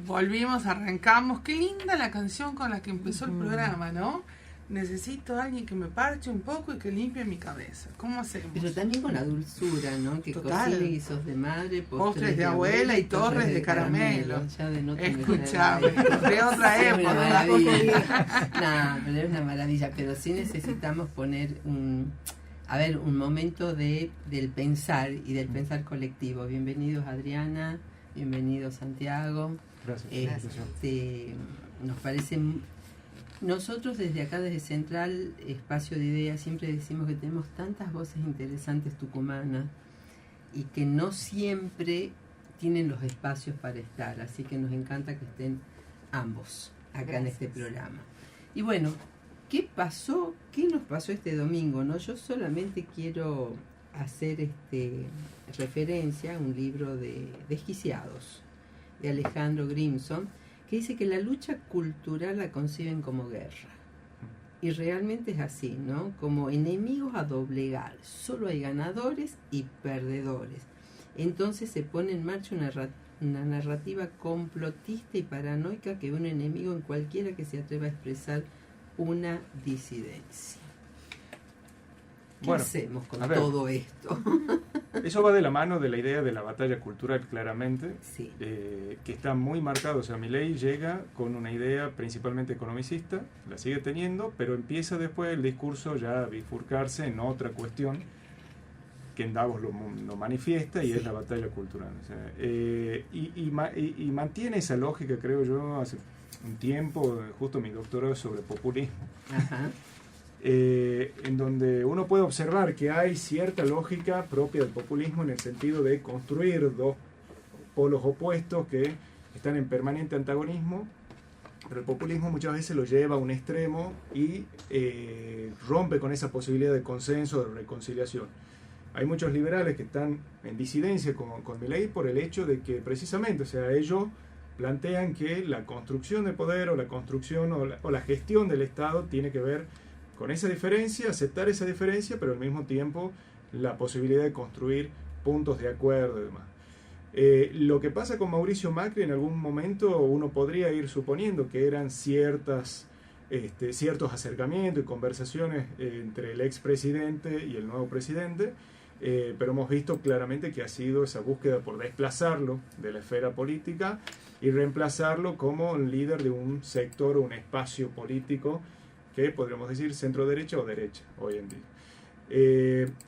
Volvimos, arrancamos. Qué linda la canción con la que empezó el programa, ¿no? Necesito a alguien que me parche un poco y que limpie mi cabeza. ¿Cómo hacemos? Pero también con la dulzura, ¿no? Que Total. Cocine guisos de madre, Postres de abuela y torres de caramelo. Ya de noche Escuchame, de otra Sí, es una época. maravilla. No, pero es una maravilla. Pero sí necesitamos poner un momento del pensar y del pensar colectivo. Bienvenidos Adriana, bienvenido Santiago. Gracias. Nos parece... Nosotros desde acá, desde Central Espacio de Ideas, siempre decimos que tenemos tantas voces interesantes tucumanas y que no siempre tienen los espacios para estar, así que nos encanta que estén ambos acá en este programa. Y bueno, ¿qué pasó? ¿Qué nos pasó este domingo? ¿No? Yo solamente quiero hacer referencia a un libro de Desquiciados, de Alejandro Grimson, que dice que la lucha cultural la conciben como guerra. Y realmente es así, ¿no? Como enemigos a doblegar. Solo hay ganadores y perdedores. Entonces se pone en marcha una narrativa complotista y paranoica que ve un enemigo en cualquiera que se atreva a expresar una disidencia. ¿Qué hacemos con todo esto? Eso va de la mano de la idea de la batalla cultural, claramente, sí. Que está muy marcado. O sea, Milei llega con una idea principalmente economicista, la sigue teniendo, pero empieza después el discurso ya a bifurcarse en otra cuestión que en Davos lo manifiesta, y sí, es la batalla cultural. O sea, y mantiene esa lógica, creo yo, hace un tiempo, justo mi doctorado es sobre populismo. Ajá. En donde uno puede observar que hay cierta lógica propia del populismo en el sentido de construir dos polos opuestos que están en permanente antagonismo, pero el populismo muchas veces lo lleva a un extremo y rompe con esa posibilidad de consenso, de reconciliación. Hay muchos liberales que están en disidencia con Milei por el hecho de que precisamente, o sea, ellos plantean que la construcción de poder o la construcción o la gestión del Estado tiene que ver con esa diferencia, aceptar esa diferencia, pero al mismo tiempo la posibilidad de construir puntos de acuerdo y demás. Lo que pasa con Mauricio Macri, en algún momento uno podría ir suponiendo que eran ciertos acercamientos y conversaciones entre el expresidente y el nuevo presidente, pero hemos visto claramente que ha sido esa búsqueda por desplazarlo de la esfera política y reemplazarlo como un líder de un sector o un espacio político que podríamos decir centro-derecha o derecha hoy en día.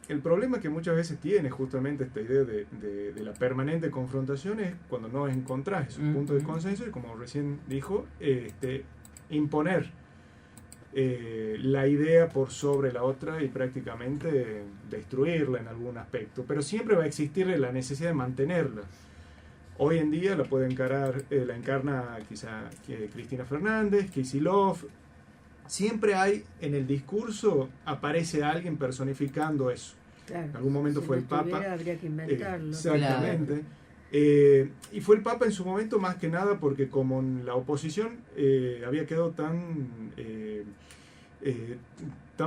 El problema que muchas veces tiene justamente esta idea de la permanente confrontación es cuando no encontrás esos puntos de consenso y, como recién dijo, imponer la idea por sobre la otra y prácticamente destruirla en algún aspecto, pero siempre va a existir la necesidad de mantenerla. Hoy en día la encarna quizá Cristina Fernández, Kicillof. Siempre hay en el discurso, aparece alguien personificando eso. Claro, en algún momento fue el Papa. Habría que inventarlo. Exactamente. Claro. Y fue el Papa en su momento más que nada porque como la oposición había quedado tan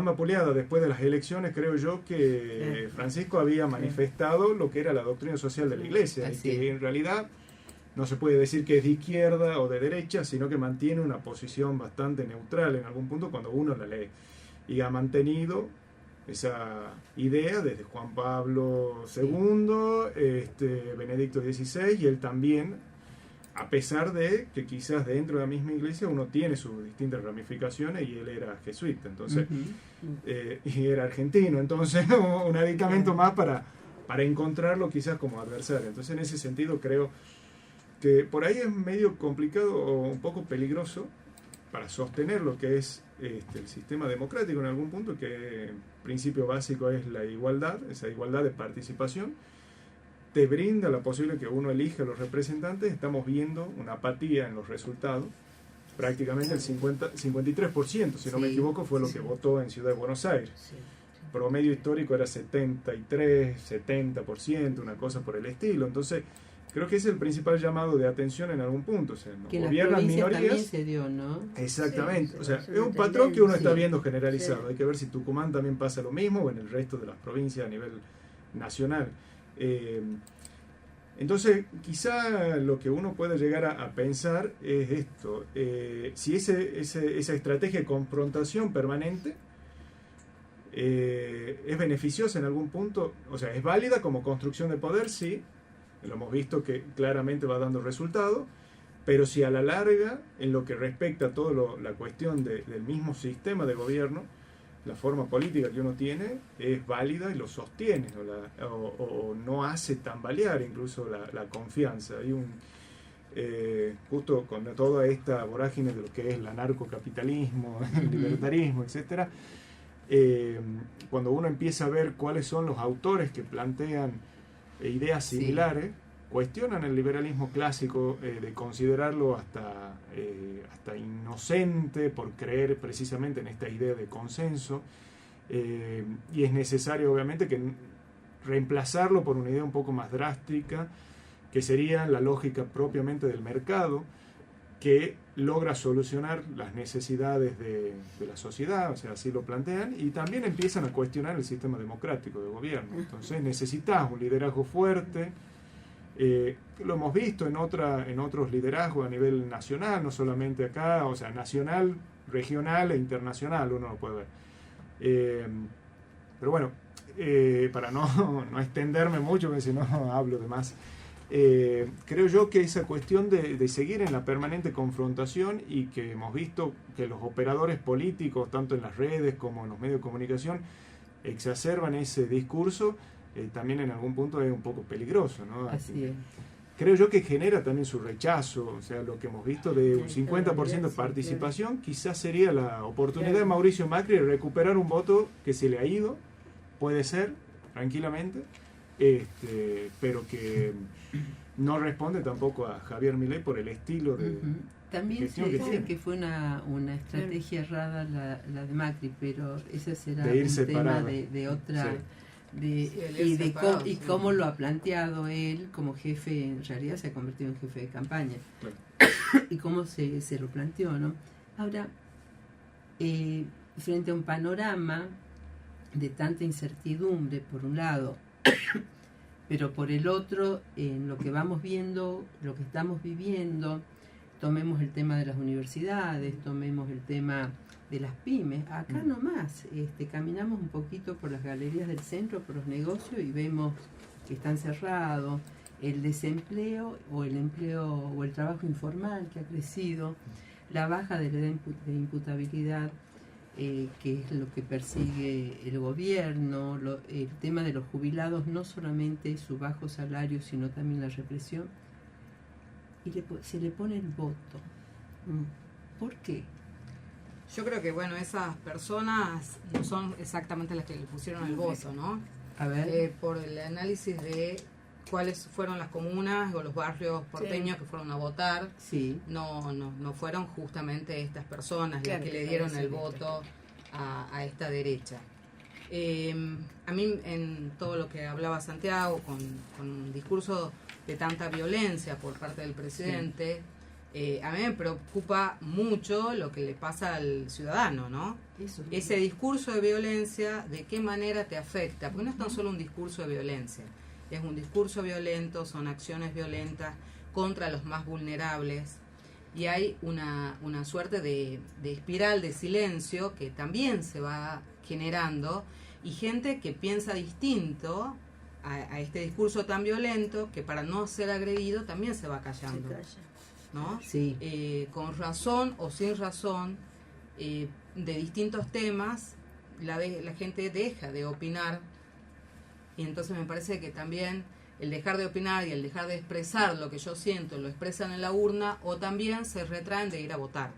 vapuleada después de las elecciones, creo yo, que Francisco había manifestado lo que era la doctrina social de la Iglesia, y que en realidad no se puede decir que es de izquierda o de derecha, sino que mantiene una posición bastante neutral en algún punto cuando uno la lee. Y ha mantenido esa idea desde Juan Pablo II, Benedicto XVI, y él también, a pesar de que quizás dentro de la misma iglesia uno tiene sus distintas ramificaciones, y él era jesuita, entonces, y era argentino, entonces un aditamento más para encontrarlo quizás como adversario. Entonces, en ese sentido, creo que por ahí es medio complicado o un poco peligroso para sostener lo que es el sistema democrático en algún punto, que el principio básico es la igualdad, esa igualdad de participación, te brinda la posibilidad de que uno elija a los representantes. Estamos viendo una apatía en los resultados, prácticamente el 53%, si no me equivoco, fue lo que votó en Ciudad de Buenos Aires. Promedio histórico era 73, 70%, una cosa por el estilo. Entonces, creo que ese es el principal llamado de atención en algún punto. O sea, que gobiernan minorías. También se dio, ¿no? Exactamente. O sea, es un patrón que uno está viendo generalizado. Hay que ver si Tucumán también pasa lo mismo o en el resto de las provincias a nivel nacional. Entonces, quizá lo que uno puede llegar a pensar es esto. Si esa estrategia de confrontación permanente es beneficiosa en algún punto, o sea, es válida como construcción de poder, sí, lo hemos visto que claramente va dando resultado, pero si a la larga, en lo que respecta a toda la cuestión del mismo sistema de gobierno, la forma política que uno tiene es válida y lo sostiene, o no hace tambalear incluso la confianza. Hay justo con toda esta vorágine de lo que es el anarcocapitalismo, el libertarismo, etcétera, cuando uno empieza a ver cuáles son los autores que plantean ideas similares, cuestionan el liberalismo clásico de considerarlo hasta inocente por creer precisamente en esta idea de consenso, y es necesario obviamente que reemplazarlo por una idea un poco más drástica, que sería la lógica propiamente del mercado, que logra solucionar las necesidades de la sociedad, o sea, así lo plantean, y también empiezan a cuestionar el sistema democrático de gobierno. Entonces necesitas un liderazgo fuerte. Lo hemos visto en otros liderazgos a nivel nacional, no solamente acá, o sea, nacional, regional e internacional, uno lo puede ver. Pero bueno, para no extenderme mucho, porque si no hablo de más, creo yo que esa cuestión de seguir en la permanente confrontación, y que hemos visto que los operadores políticos, tanto en las redes como en los medios de comunicación, exacerban ese discurso, también en algún punto es un poco peligroso, ¿no? Así es. Creo yo que genera también su rechazo, o sea, lo que hemos visto de un 50% de participación, quizás sería la oportunidad de Mauricio Macri de recuperar un voto que se le ha ido, puede ser, tranquilamente, pero que no responde tampoco a Javier Milei por el estilo de también gestión se que dice tiene. que fue una estrategia errada la de Macri, pero ese será De ir un separado. tema de otra... Sí. Y cómo lo ha planteado él como jefe, en realidad se ha convertido en jefe de campaña, Claro. y cómo se lo planteó, ¿no? Ahora, frente a un panorama de tanta incertidumbre por un lado, pero por el otro, en lo que vamos viendo, lo que estamos viviendo, tomemos el tema de las universidades, tomemos el tema de las pymes, acá nomás, caminamos un poquito por las galerías del centro, por los negocios, y vemos que están cerrados, el desempleo o el empleo o el trabajo informal que ha crecido, la baja de la edad de imputabilidad, que es lo que persigue el gobierno, el tema de los jubilados, no solamente su bajo salario, sino también la represión, y se le pone el voto. ¿Por qué? Yo creo que, bueno, esas personas no son exactamente las que le pusieron el voto, ¿no? A ver. Por el análisis de cuáles fueron las comunas o los barrios porteños que fueron a votar, no fueron justamente estas personas las que le dieron el voto a esta derecha. A mí, en todo lo que hablaba Santiago, con un discurso de tanta violencia por parte del presidente, a mí me preocupa mucho lo que le pasa al ciudadano, ¿no? Ese discurso de violencia, ¿de qué manera te afecta? Porque no es tan solo un discurso de violencia, es un discurso violento, son acciones violentas contra los más vulnerables, y hay una suerte de espiral de silencio que también se va generando, y gente que piensa distinto a este discurso tan violento, que para no ser agredido también se va callando. ¿No? Sí. Con razón o sin razón, de distintos temas, la gente deja de opinar, y entonces me parece que también el dejar de opinar y el dejar de expresar lo que yo siento, lo expresan en la urna, o también se retraen de ir a votar,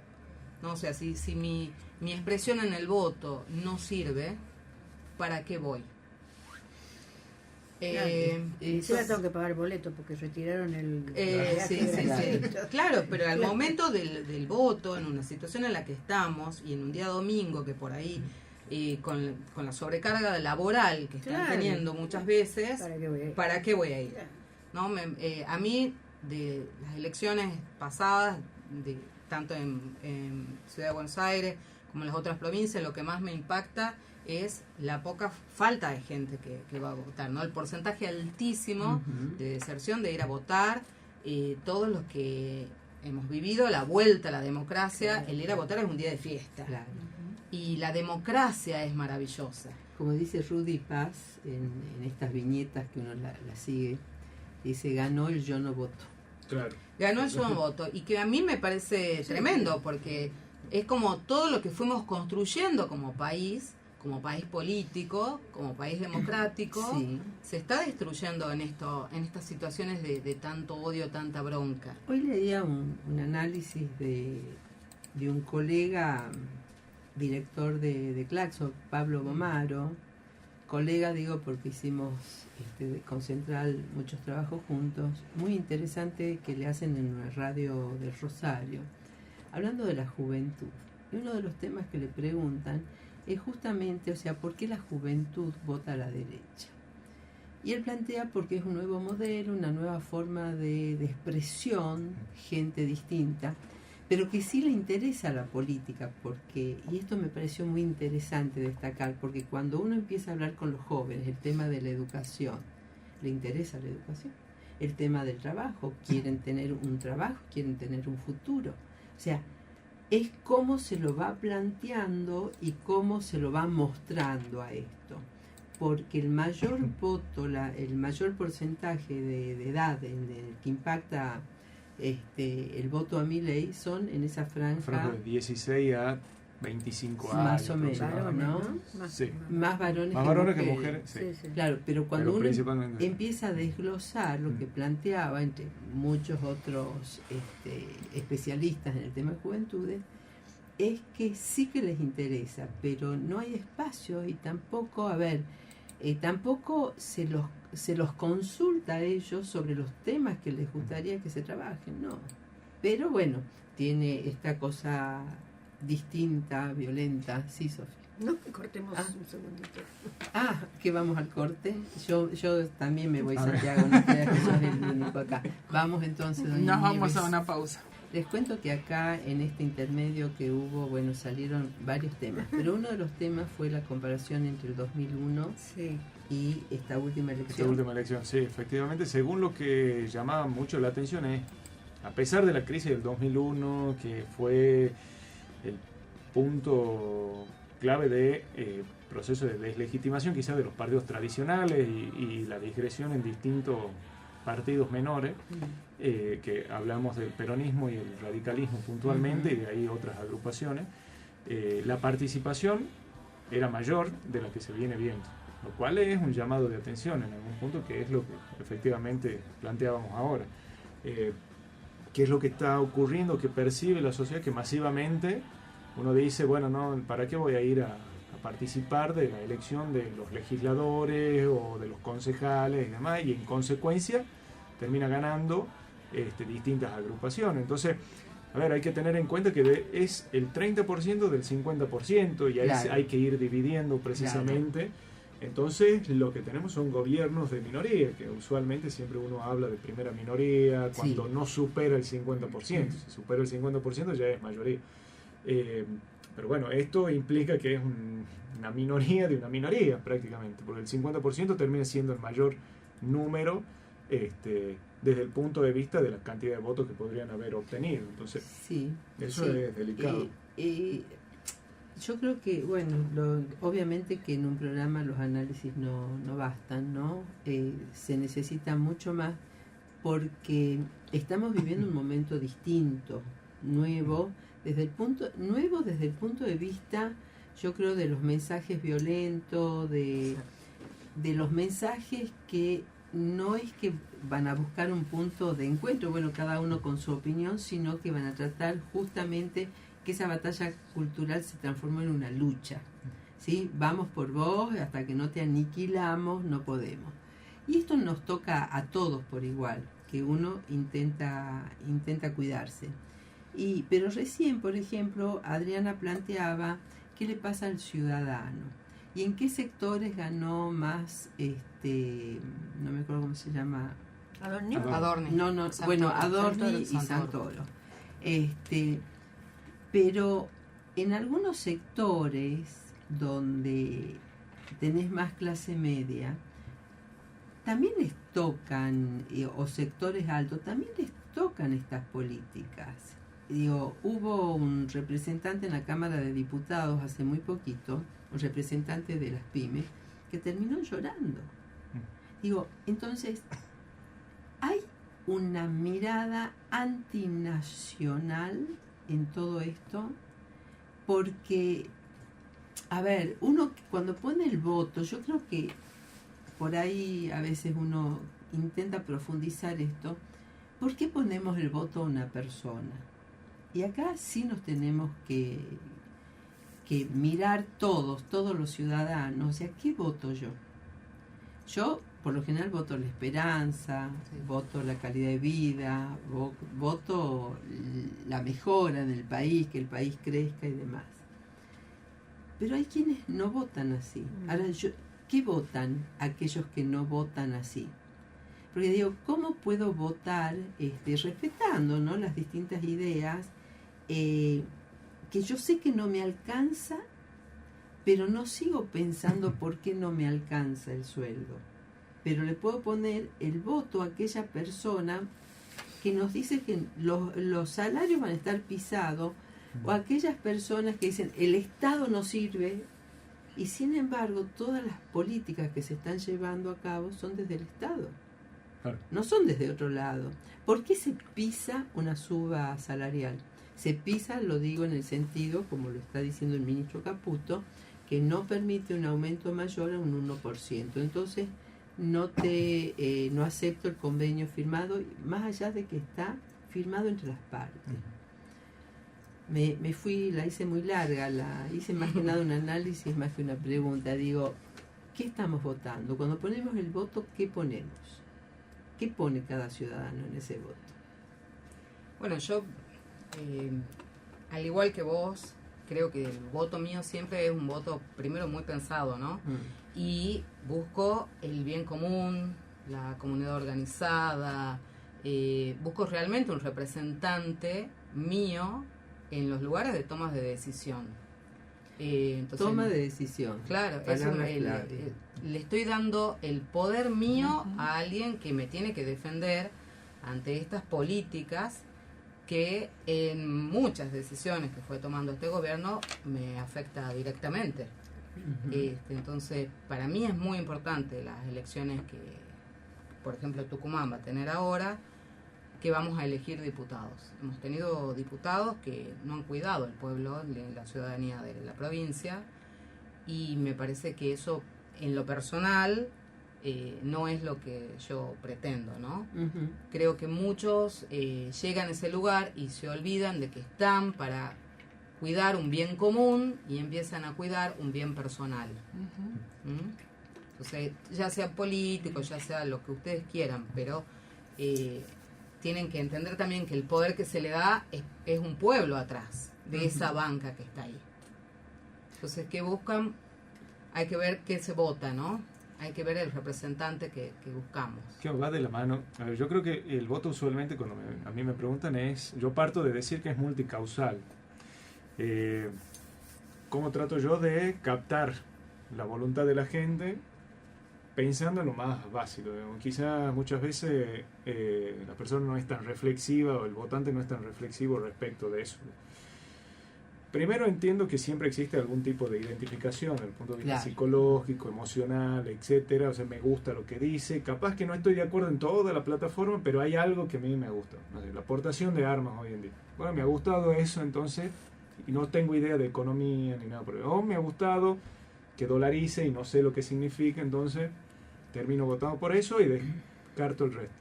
¿no? O sea, si mi expresión en el voto no sirve, ¿para qué voy? Yo la tengo que pagar el boleto porque retiraron el... sí. Claro, pero al momento del voto, en una situación en la que estamos, y en un día domingo que por ahí, con la sobrecarga laboral que están teniendo muchas veces, ¿para qué voy a ir? ¿No? A mí, de las elecciones pasadas, tanto en Ciudad de Buenos Aires como en las otras provincias, lo que más me impacta es la poca falta de gente que va a votar, ¿no? El porcentaje altísimo de deserción, de ir a votar, todos los que hemos vivido la vuelta a la democracia, el ir a votar es un día de fiesta. Y la democracia es maravillosa. Como dice Rudy Paz en estas viñetas que uno la sigue, dice, ganó el yo no voto. Claro. Ganó el yo no voto. Y que a mí me parece tremendo, porque es como todo lo que fuimos construyendo como país político, como país democrático, se está destruyendo en estas situaciones de tanto odio, tanta bronca. Hoy leía un análisis de un colega director de Claxo, Pablo Gomaro, colega digo porque hicimos con Central muchos trabajos juntos, muy interesante, que le hacen en una radio de Rosario, hablando de la juventud. Y uno de los temas que le preguntan es justamente, o sea, ¿por qué la juventud vota a la derecha? Y él plantea porque es un nuevo modelo, una nueva forma de expresión, gente distinta, pero que sí le interesa la política, porque, y esto me pareció muy interesante destacar, porque cuando uno empieza a hablar con los jóvenes, el tema de la educación, le interesa la educación, el tema del trabajo, quieren tener un trabajo, quieren tener un futuro, o sea, es cómo se lo va planteando y cómo se lo va mostrando a esto. Porque el mayor voto, el mayor porcentaje de edad en el que impacta el voto a Milei son en esa franja de 16 a 25 años. Más o menos, ¿no? Sí. Más varones que mujeres. Sí. Claro, pero cuando uno empieza a desglosar lo que planteaba entre muchos otros especialistas en el tema de juventudes, es que sí que les interesa, pero no hay espacio y tampoco, tampoco se los consulta a ellos sobre los temas que les gustaría que se trabajen, no. Pero bueno, tiene esta cosa distinta, violenta. Sí, Sofía. No, cortemos un segundito. Que vamos al corte. Yo también me voy, Santiago, no creas que soy el único acá. Vamos entonces, doña Nos vamos Nieves. a una pausa. Les cuento que acá en este intermedio que hubo, salieron varios temas, pero uno de los temas fue la comparación entre el 2001 y esta última elección. Sí, efectivamente, según lo que llamaba mucho la atención es, a pesar de la crisis del 2001, que fue el punto clave de proceso de deslegitimación quizás de los partidos tradicionales y la digresión en distintos partidos menores, que hablamos del peronismo y el radicalismo puntualmente, y de ahí otras agrupaciones, la participación era mayor de la que se viene viendo, lo cual es un llamado de atención en algún punto, que es lo que efectivamente planteábamos ahora. ¿Qué es lo que está ocurriendo, que percibe la sociedad? Que masivamente uno dice, bueno, no, ¿para qué voy a ir a participar de la elección de los legisladores o de los concejales y demás? Y en consecuencia termina ganando distintas agrupaciones. Entonces, hay que tener en cuenta que es el 30% del 50%, y ahí hay que ir dividiendo precisamente. Claro. Entonces, lo que tenemos son gobiernos de minoría, que usualmente siempre uno habla de primera minoría cuando no supera el 50%. Si supera el 50% ya es mayoría. Pero bueno, esto implica que es una minoría de una minoría prácticamente, porque el 50% termina siendo el mayor número desde el punto de vista de la cantidad de votos que podrían haber obtenido. Entonces, eso es delicado. Yo creo que, obviamente que en un programa los análisis no bastan, ¿no? Se necesita mucho más, porque estamos viviendo un momento distinto, nuevo desde el punto de vista, yo creo, de los mensajes violentos, de los mensajes que no es que van a buscar un punto de encuentro, cada uno con su opinión, sino que van a tratar justamente que esa batalla cultural se transformó en una lucha, ¿sí? Vamos por vos, hasta que no te aniquilamos, no podemos. Y esto nos toca a todos por igual, que uno intenta cuidarse. Pero recién, por ejemplo, Adriana planteaba qué le pasa al ciudadano y en qué sectores ganó más, no me acuerdo cómo se llama. Adorni. No, Adorni y Santoro. Pero en algunos sectores donde tenés más clase media, también les tocan, o sectores altos, también les tocan estas políticas. Digo, hubo un representante en la Cámara de Diputados hace muy poquito, un representante de las pymes, que terminó llorando. Digo, entonces, hay una mirada antinacional en todo esto, porque, a ver, uno cuando pone el voto, yo creo que por ahí a veces uno intenta profundizar esto, ¿por qué ponemos el voto a una persona? Y acá sí nos tenemos que mirar todos los ciudadanos, o sea, ¿qué voto yo? Yo, por lo general, voto la esperanza, voto la calidad de vida, voto la mejora del país, que el país crezca y demás. Pero hay quienes no votan así. Ahora, ¿qué votan aquellos que no votan así? Porque digo, ¿cómo puedo votar respetando, ¿no?, las distintas ideas que yo sé que no me alcanza, pero no sigo pensando por qué no me alcanza el sueldo? Pero le puedo poner el voto a aquella persona que nos dice que los salarios van a estar pisados, o a aquellas personas que dicen el Estado no sirve, y sin embargo todas las políticas que se están llevando a cabo son desde el Estado, no son desde otro lado. ¿Por qué se pisa una suba salarial? Se pisa, lo digo en el sentido, como lo está diciendo el ministro Caputo, que no permite un aumento mayor a un 1%. Entonces, no acepto el convenio firmado, más allá de que está firmado entre las partes. Me fui, la hice muy larga, hice más que nada un análisis, más que una pregunta. Digo, ¿qué estamos votando? Cuando ponemos el voto, ¿qué ponemos? ¿Qué pone cada ciudadano en ese voto? Bueno, yo, al igual que vos, creo que el voto mío siempre es un voto, primero, muy pensado, ¿no? Y busco el bien común, la comunidad organizada, busco realmente un representante mío en los lugares de tomas de decisión. Entonces, toma de decisión. Claro, le estoy dando el poder mío a alguien que me tiene que defender ante estas políticas que en muchas decisiones que fue tomando este gobierno me afecta directamente. Entonces, para mí es muy importante las elecciones que, por ejemplo, Tucumán va a tener ahora, que vamos a elegir diputados. Hemos tenido diputados que no han cuidado el pueblo, la ciudadanía de la provincia, y me parece que eso, en lo personal, no es lo que yo pretendo, ¿no? Creo que muchos llegan a ese lugar y se olvidan de que están para cuidar un bien común y empiezan a cuidar un bien personal. Entonces, ya sea político, ya sea lo que ustedes quieran, pero tienen que entender también que el poder que se le da es un pueblo atrás de esa banca que está ahí. Entonces, ¿qué buscan? Hay que ver qué se vota, ¿no? Hay que ver el representante que buscamos. Que va de la mano. A ver, yo creo que el voto usualmente, cuando a mí me preguntan, yo parto de decir que es multicausal. ¿Cómo trato yo de captar la voluntad de la gente pensando en lo más básico? Quizás muchas veces la persona no es tan reflexiva, o el votante no es tan reflexivo respecto de eso. Primero, entiendo que siempre existe algún tipo de identificación desde el punto de vista psicológico, emocional, etcétera. O sea, me gusta lo que dice. Capaz que no estoy de acuerdo en toda la plataforma, pero hay algo que a mí me gusta. No sé, la aportación de armas hoy en día. Bueno, me ha gustado eso, entonces, y no tengo idea de economía ni nada por eso. O me ha gustado que dolarice y no sé lo que significa, entonces termino votando por eso y descarto el resto.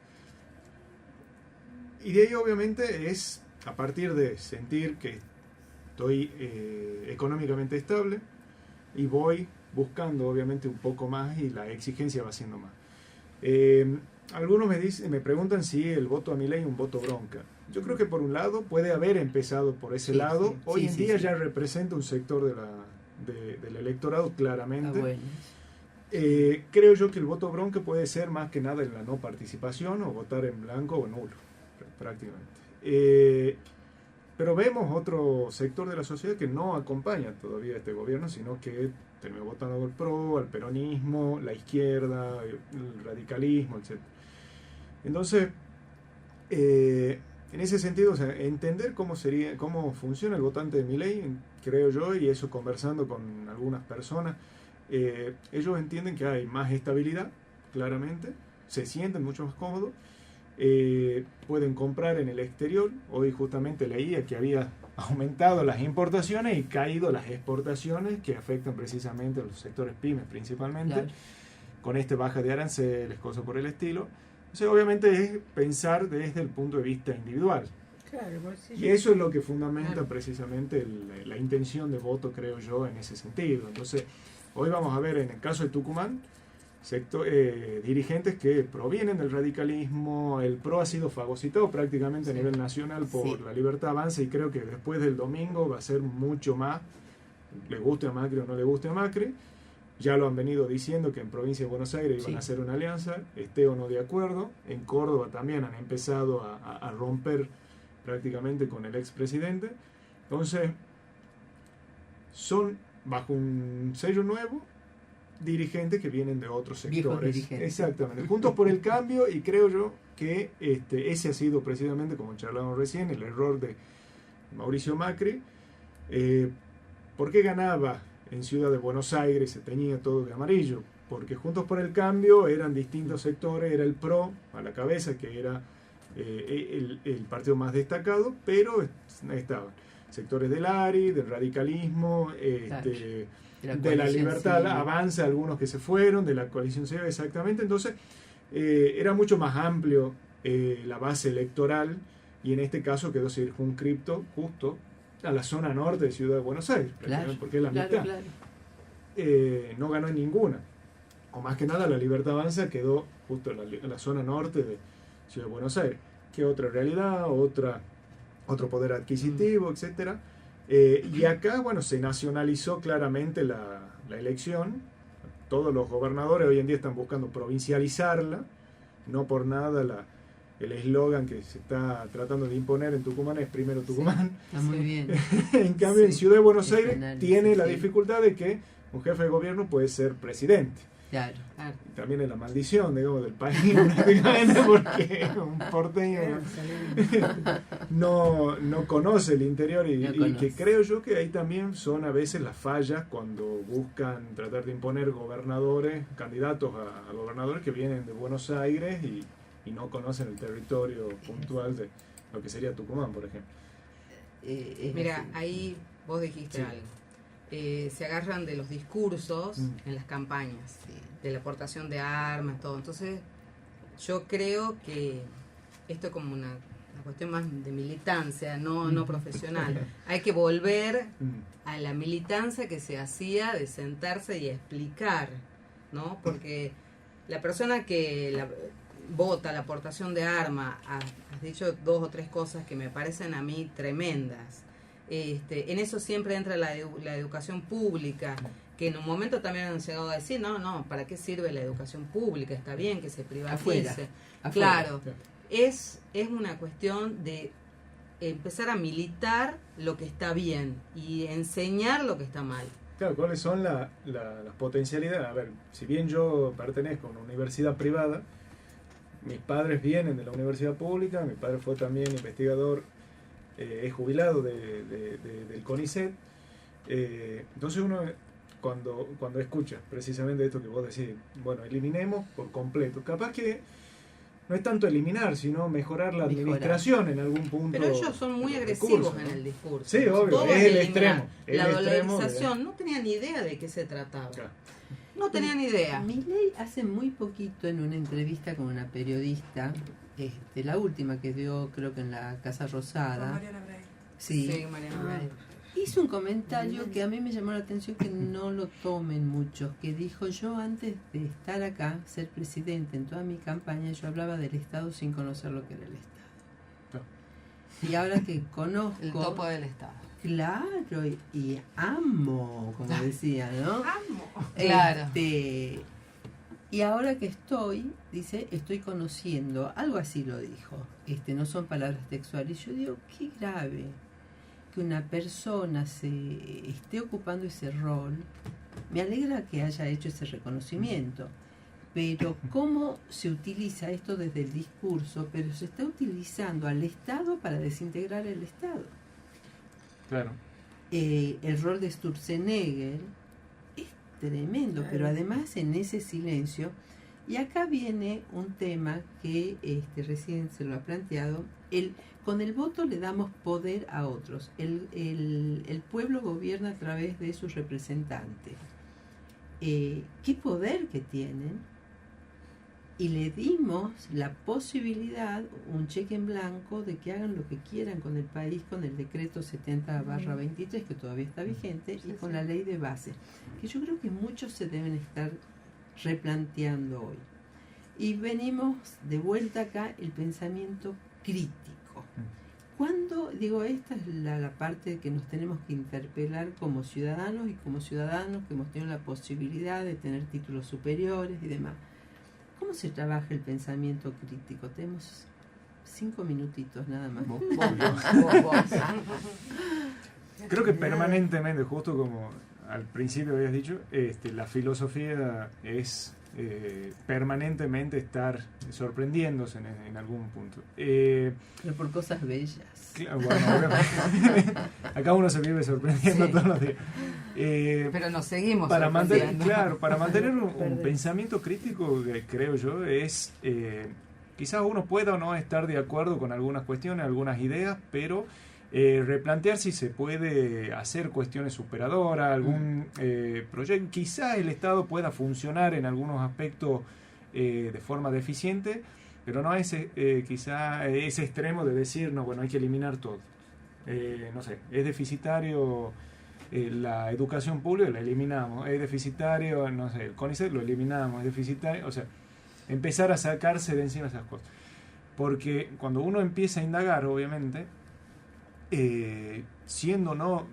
Y de ahí, obviamente, es a partir de sentir que estoy económicamente estable y voy buscando obviamente un poco más, y la exigencia va siendo más. Algunos me preguntan si el voto a Milei es un voto bronca. Yo creo que por un lado puede haber empezado por ese lado. Hoy en día ya representa un sector del electorado claramente. Bueno. Creo yo que el voto bronca puede ser más que nada en la no participación, o votar en blanco o nulo, prácticamente. pero vemos otro sector de la sociedad que no acompaña todavía a este gobierno, sino que terminó votando al PRO, al peronismo, la izquierda, el radicalismo, etc. Entonces, en ese sentido, o sea, entender cómo funciona el votante de Milei, creo yo, y eso conversando con algunas personas, ellos entienden que hay más estabilidad, claramente, se sienten mucho más cómodos, pueden comprar en el exterior. Hoy justamente leía que había aumentado las importaciones y caído las exportaciones, que afectan precisamente a los sectores pymes principalmente, claro, con baja de aranceles, cosas por el estilo. Entonces, obviamente es pensar desde el punto de vista individual. Claro, sí, y eso es lo que fundamenta precisamente la intención de voto, creo yo, en ese sentido. Entonces, hoy vamos a ver en el caso de Tucumán, dirigentes que provienen del radicalismo. El PRO ha sido fagocitado prácticamente a nivel nacional por la Libertad Avanza, y creo que después del domingo va a ser mucho más, le guste a Macri o no le guste a Macri. Ya lo han venido diciendo que en provincia de Buenos Aires iban a hacer una alianza, esté o no de acuerdo. En Córdoba también han empezado a romper prácticamente con el expresidente. Entonces, son bajo un sello nuevo, dirigentes que vienen de otros sectores. Exactamente. Juntos por el Cambio, y creo yo que ese ha sido precisamente, como charlamos recién, el error de Mauricio Macri. ¿Por qué ganaba en Ciudad de Buenos Aires, se teñía todo de amarillo? Porque Juntos por el Cambio eran distintos sectores, era el PRO a la cabeza, que era el partido más destacado, pero estaban sectores del ARI, del radicalismo, de la Libertad Avanza, algunos que se fueron, de la coalición civil, exactamente. Entonces, era mucho más amplio la base electoral, y en este caso quedó circunscripto justo a la zona norte de Ciudad de Buenos Aires, porque es la mitad. No ganó en ninguna, o más que nada la Libertad Avanza quedó justo en la zona norte de Ciudad de Buenos Aires, que otra realidad, otro poder adquisitivo, etcétera. Y acá, bueno, se nacionalizó claramente la elección. Todos los gobernadores hoy en día están buscando provincializarla. No por nada el eslogan que se está tratando de imponer en Tucumán es primero Tucumán. Está muy bien. En cambio, en Ciudad de Buenos Aires tiene la dificultad de que un jefe de gobierno puede ser presidente. Claro. También es la maldición, digamos, del país, prácticamente, porque un porteño no conoce el interior, y que creo yo que ahí también son a veces las fallas cuando buscan tratar de imponer candidatos a gobernadores que vienen de Buenos Aires y no conocen el territorio puntual de lo que sería Tucumán, por ejemplo. Mira, ahí vos dijiste algo. Se agarran de los discursos en las campañas, de la aportación de armas, todo. Entonces, yo creo que esto es como una cuestión más de militancia, no profesional. Hay que volver a la militancia que se hacía de sentarse y explicar, ¿no? Porque la persona que vota la aportación de armas, has dicho 2 o 3 cosas que me parecen a mí tremendas. En eso siempre entra la educación pública, que en un momento también han llegado a decir, no, ¿para qué sirve la educación pública? Está bien que se privatice. Afuera. Claro, es una cuestión de empezar a militar lo que está bien y enseñar lo que está mal. Claro, ¿cuáles son las potencialidades? A ver, si bien yo pertenezco a una universidad privada, mis padres vienen de la universidad pública, mi padre fue también investigador, es jubilado del CONICET. Entonces uno cuando escucha precisamente esto que vos decís, bueno, eliminemos por completo, capaz que no es tanto eliminar, sino mejorar la administración en algún punto. Pero ellos son muy agresivos en el discurso. Sí, obvio, todo es el extremo. La dolarización, no tenían idea de qué se trataba. Claro. No tenían idea. Milei hace muy poquito, en una entrevista con una periodista, la última que dio, creo que en la Casa Rosada. Mariana Bray. Sí, Mariana Bray. Hizo un comentario que a mí me llamó la atención, que no lo tomen muchos, que dijo: yo antes de estar acá, ser presidente, en toda mi campaña, yo hablaba del Estado sin conocer lo que era el Estado. Y ahora que conozco... El topo del Estado. Claro, y amo, como decía, ¿no? Amo. Claro. Y ahora que dice, estoy conociendo, algo así lo dijo, no son palabras textuales. Yo digo, qué grave, que una persona se esté ocupando ese rol, me alegra que haya hecho ese reconocimiento, pero cómo se utiliza esto desde el discurso, pero se está utilizando al Estado para desintegrar el Estado. Claro. El rol de Sturzenegger es tremendo, pero además en ese silencio, y acá viene un tema que recién se lo ha planteado, con el voto le damos poder a otros, el pueblo gobierna a través de sus representantes. ¿Qué poder que tienen? Y le dimos la posibilidad, un cheque en blanco, de que hagan lo que quieran con el país, con el decreto 70/23, que todavía está vigente, y con la ley de base, que yo creo que muchos se deben estar replanteando hoy. Y venimos de vuelta acá el pensamiento crítico. Cuando, digo, esta es la parte que nos tenemos que interpelar como ciudadanos, y como ciudadanos que hemos tenido la posibilidad de tener títulos superiores y demás. ¿Cómo se trabaja el pensamiento crítico? Tenemos 5 minutitos nada más. Creo que permanentemente, justo como al principio habías dicho, la filosofía es permanentemente estar sorprendiéndose en algún punto. Pero por cosas bellas. Claro, bueno, acá uno se vive sorprendiendo todos los días. Pero nos seguimos para sorprendiendo. para mantener un pensamiento crítico, creo yo, es quizás uno pueda o no estar de acuerdo con algunas cuestiones, algunas ideas, pero replantear si se puede hacer cuestiones superadoras, algún proyecto. Quizás el Estado pueda funcionar en algunos aspectos de forma deficiente, pero no quizá ese extremo de decir, no, bueno, hay que eliminar todo. No sé, es deficitario la educación pública, la eliminamos. Es deficitario, no sé, el CONICET, lo eliminamos. Es deficitario, o sea, empezar a sacarse de encima esas cosas. Porque cuando uno empieza a indagar, obviamente, siendo no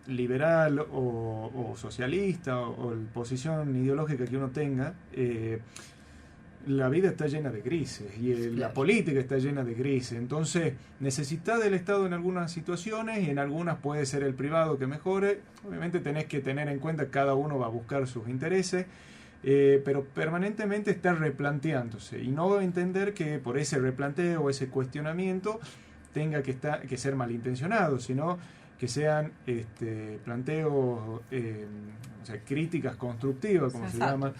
liberal o socialista o la posición ideológica que uno tenga, la vida está llena de grises y la política está llena de grises. Entonces, necesidad del Estado en algunas situaciones y en algunas puede ser el privado que mejore. Obviamente tenés que tener en cuenta que cada uno va a buscar sus intereses, pero permanentemente está replanteándose y no entender que por ese replanteo o ese cuestionamiento tenga que ser malintencionado, sino que sean planteos, o sea, críticas constructivas, como se llama,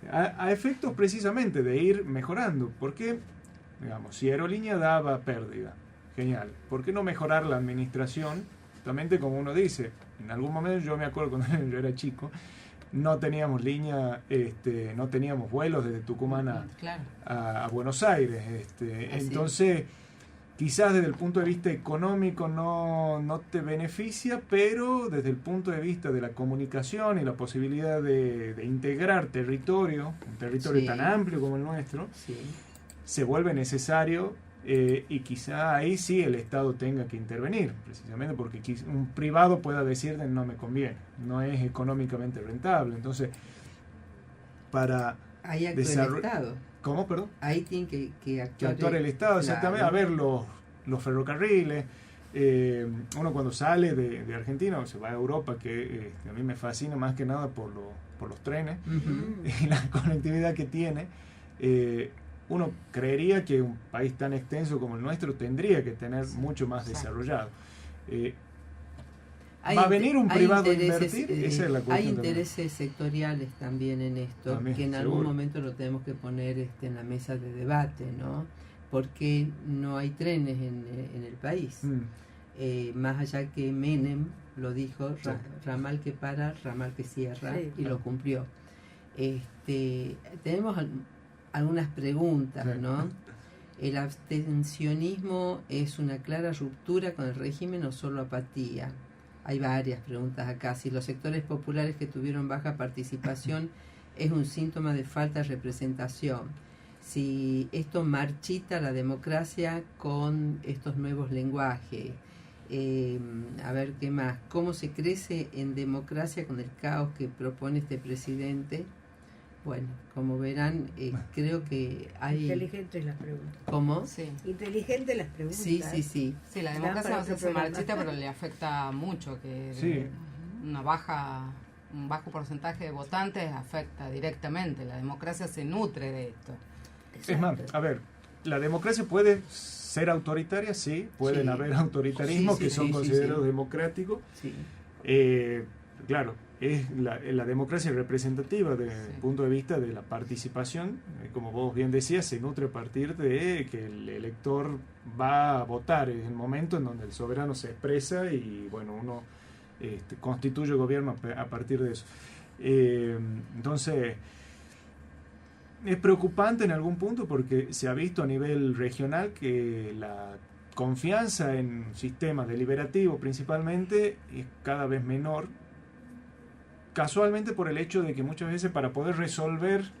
a efectos precisamente de ir mejorando. Porque, digamos, si Aerolínea daba pérdida, genial, ¿por qué no mejorar la administración? Justamente como uno dice, en algún momento, yo me acuerdo cuando yo era chico, no teníamos línea, no teníamos vuelos desde Tucumán a Buenos Aires, entonces quizás desde el punto de vista económico no te beneficia, pero desde el punto de vista de la comunicación y la posibilidad de integrar un territorio tan amplio como el nuestro, se vuelve necesario, y quizá ahí sí el Estado tenga que intervenir, precisamente porque un privado pueda decir no me conviene, no es económicamente rentable. Entonces, para ahí actúa el Estado. ¿Cómo, perdón? Ahí tiene que actuar el Estado, exactamente. A ver, los ferrocarriles. Uno cuando sale de Argentina o se va a Europa, que a mí me fascina más que nada por los trenes y la conectividad que tiene. Uno creería que un país tan extenso como el nuestro tendría que tener mucho más desarrollado. ¿Va a venir un privado a invertir? Esa es la cuestión. Hay intereses sectoriales también en esto, también, que en algún momento lo tenemos que poner en la mesa de debate, ¿no? Porque no hay trenes en el país. Más allá que Menem lo dijo, ramal que para, ramal que cierra, y lo cumplió. Tenemos algunas preguntas, ¿no? ¿El abstencionismo es una clara ruptura con el régimen o solo apatía? Hay varias preguntas acá. Si los sectores populares que tuvieron baja participación es un síntoma de falta de representación. Si esto marchita la democracia con estos nuevos lenguajes. A ver, ¿qué más? ¿Cómo se crece en democracia con el caos que propone este presidente? Bueno, como verán, creo que hay... Inteligentes las preguntas. ¿Cómo? Sí. Inteligentes las preguntas. Sí. Sí, la democracia se hace marchita, pero le afecta mucho, que Sí. un bajo porcentaje de votantes afecta directamente. La democracia se nutre de esto. Exacto. Es más, a ver, la democracia puede ser autoritaria, sí, pueden Sí. haber autoritarismos que son considerados democráticos. Sí. Claro, es la democracia representativa desde el punto de vista de la participación, como vos bien decías, se nutre a partir de que el elector va a votar, es el momento en donde el soberano se expresa y bueno, uno constituye el gobierno a partir de eso. Entonces, es preocupante en algún punto porque se ha visto a nivel regional que la confianza en sistemas deliberativos principalmente es cada vez menor, casualmente por el hecho de que muchas veces para poder resolver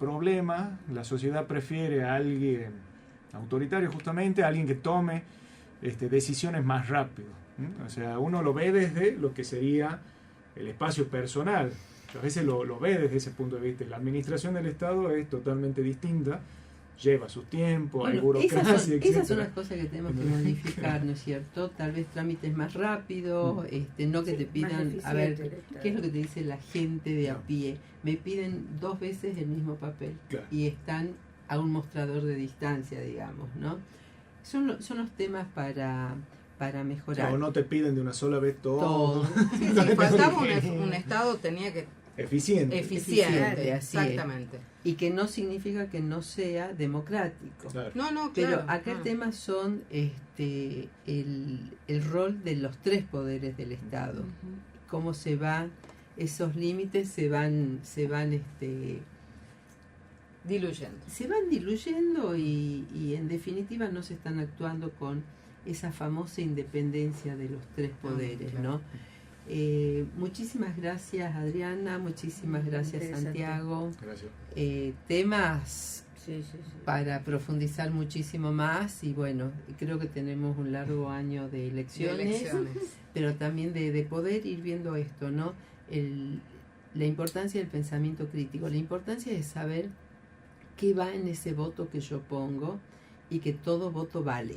problemas la sociedad prefiere a alguien autoritario, justamente a alguien que tome decisiones más rápido. O sea, uno lo ve desde lo que sería el espacio personal, a veces lo ve desde ese punto de vista. La administración del Estado es totalmente distinta, lleva su tiempo, hay burocracia, esas son las cosas que tenemos que modificar, ¿no es cierto? Tal vez trámites más rápidos, no que te pidan, a ver, ¿qué es lo que te dice la gente de a pie? Me piden 2 veces el mismo papel y están a un mostrador de distancia, digamos, ¿no? Son los temas para mejorar. O no te piden de una sola vez todo. Sí, faltaba un Estado, tenía que... Eficiente, así exactamente. Es. Y que no significa que no sea democrático. Claro. No, pero acá el tema son el rol de los 3 poderes del Estado. Cómo se van, esos límites se van diluyendo. Se van diluyendo y en definitiva no se están actuando con esa famosa independencia de los 3 poderes, claro. ¿No? Muchísimas gracias, Adriana, muchísimas gracias, Santiago. Gracias. Temas para profundizar muchísimo más y bueno, creo que tenemos un largo año de elecciones. Pero también de poder ir viendo esto, ¿no? La importancia del pensamiento crítico, la importancia de saber qué va en ese voto que yo pongo y que todo voto vale.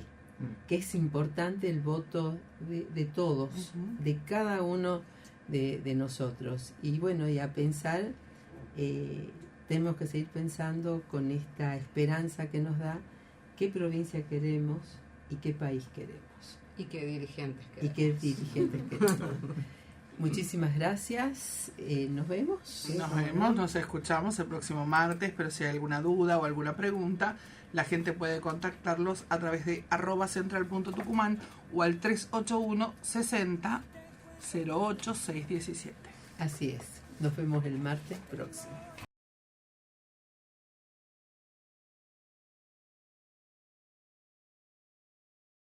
Que es importante el voto de todos, de cada uno de nosotros. Y bueno, y a pensar, tenemos que seguir pensando con esta esperanza que nos da qué provincia queremos y qué país queremos. Y qué dirigentes queremos. Muchísimas gracias. Nos vemos. Nos escuchamos el próximo martes, pero si hay alguna duda o alguna pregunta, la gente puede contactarlos a través de @central.tucumán o al 381 60 08 617. Así es. Nos vemos el martes próximo.